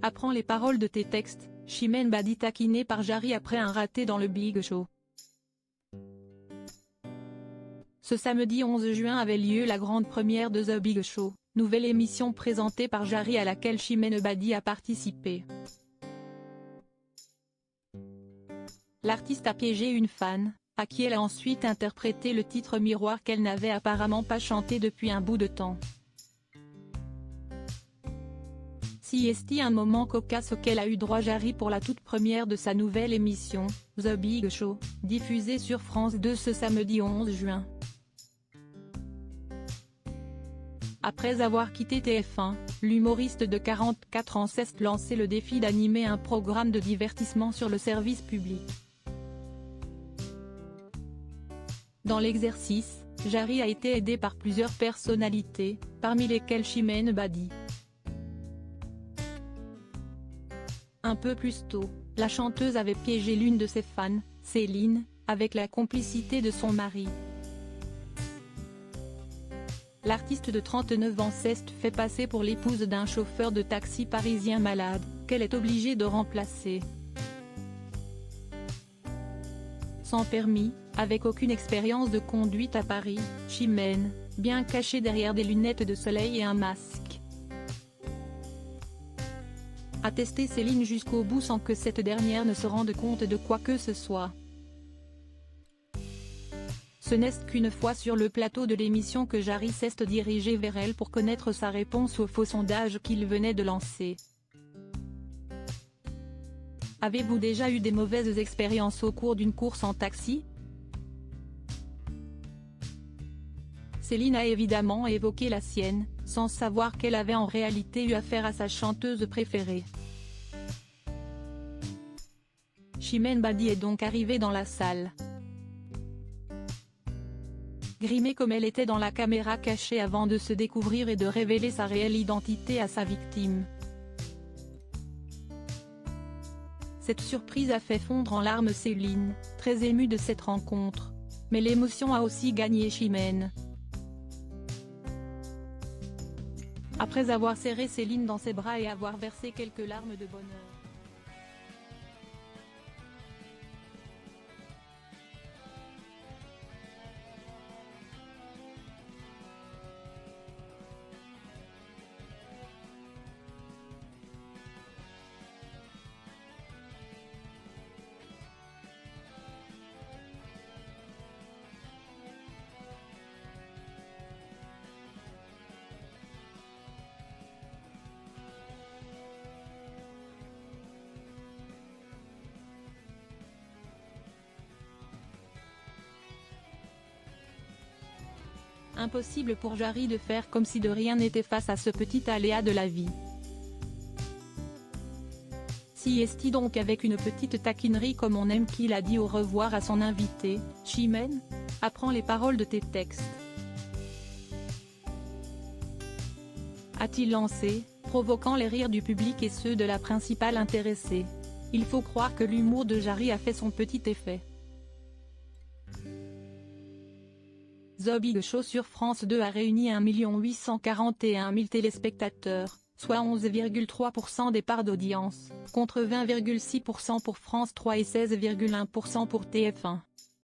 Apprends les paroles de tes textes, Chimène Badi taquinée par Jarry après un raté dans le Big Show. Ce samedi 11 juin avait lieu la grande première de The Big Show, nouvelle émission présentée par Jarry à laquelle Chimène Badi a participé. L'artiste a piégé une fan, à qui elle a ensuite interprété le titre Miroir qu'elle n'avait apparemment pas chanté depuis un bout de temps. Si est un moment cocasse auquel a eu droit Jarry pour la toute première de sa nouvelle émission, The Big Show, diffusée sur France 2 ce samedi 11 juin. Après avoir quitté TF1, l'humoriste de 44 ans s'est lancé le défi d'animer un programme de divertissement sur le service public. Dans l'exercice, Jarry a été aidé par plusieurs personnalités, parmi lesquelles Chimène Badi. Un peu plus tôt, la chanteuse avait piégé l'une de ses fans, Céline, avec la complicité de son mari. L'artiste de 39 ans s'est fait passer pour l'épouse d'un chauffeur de taxi parisien malade, qu'elle est obligée de remplacer. Sans permis, avec aucune expérience de conduite à Paris, Chimène, bien cachée derrière des lunettes de soleil et un masque, a testé Céline jusqu'au bout sans que cette dernière ne se rende compte de quoi que ce soit. Ce n'est qu'une fois sur le plateau de l'émission que Jarry s'est dirigé vers elle pour connaître sa réponse au faux sondage qu'il venait de lancer. Avez-vous déjà eu des mauvaises expériences au cours d'une course en taxi? Céline a évidemment évoqué la sienne, sans savoir qu'elle avait en réalité eu affaire à sa chanteuse préférée. Chimène Badi est donc arrivée dans la salle, grimée comme elle était dans la caméra cachée avant de se découvrir et de révéler sa réelle identité à sa victime. Cette surprise a fait fondre en larmes Céline, très émue de cette rencontre. Mais l'émotion a aussi gagné Chimène. Après avoir serré Céline dans ses bras et avoir versé quelques larmes de bonheur. Impossible pour Jarry de faire comme si de rien n'était face à ce petit aléa de la vie. Si est donc avec une petite taquinerie comme on aime qu'il a dit au revoir à son invité, Chimène, apprends les paroles de tes textes. A-t-il lancé, provoquant les rires du public et ceux de la principale intéressée. Il faut croire que l'humour de Jarry a fait son petit effet. The Big Show sur France 2 a réuni 1 841 000 téléspectateurs, soit 11,3% des parts d'audience, contre 20,6% pour France 3 et 16,1% pour TF1.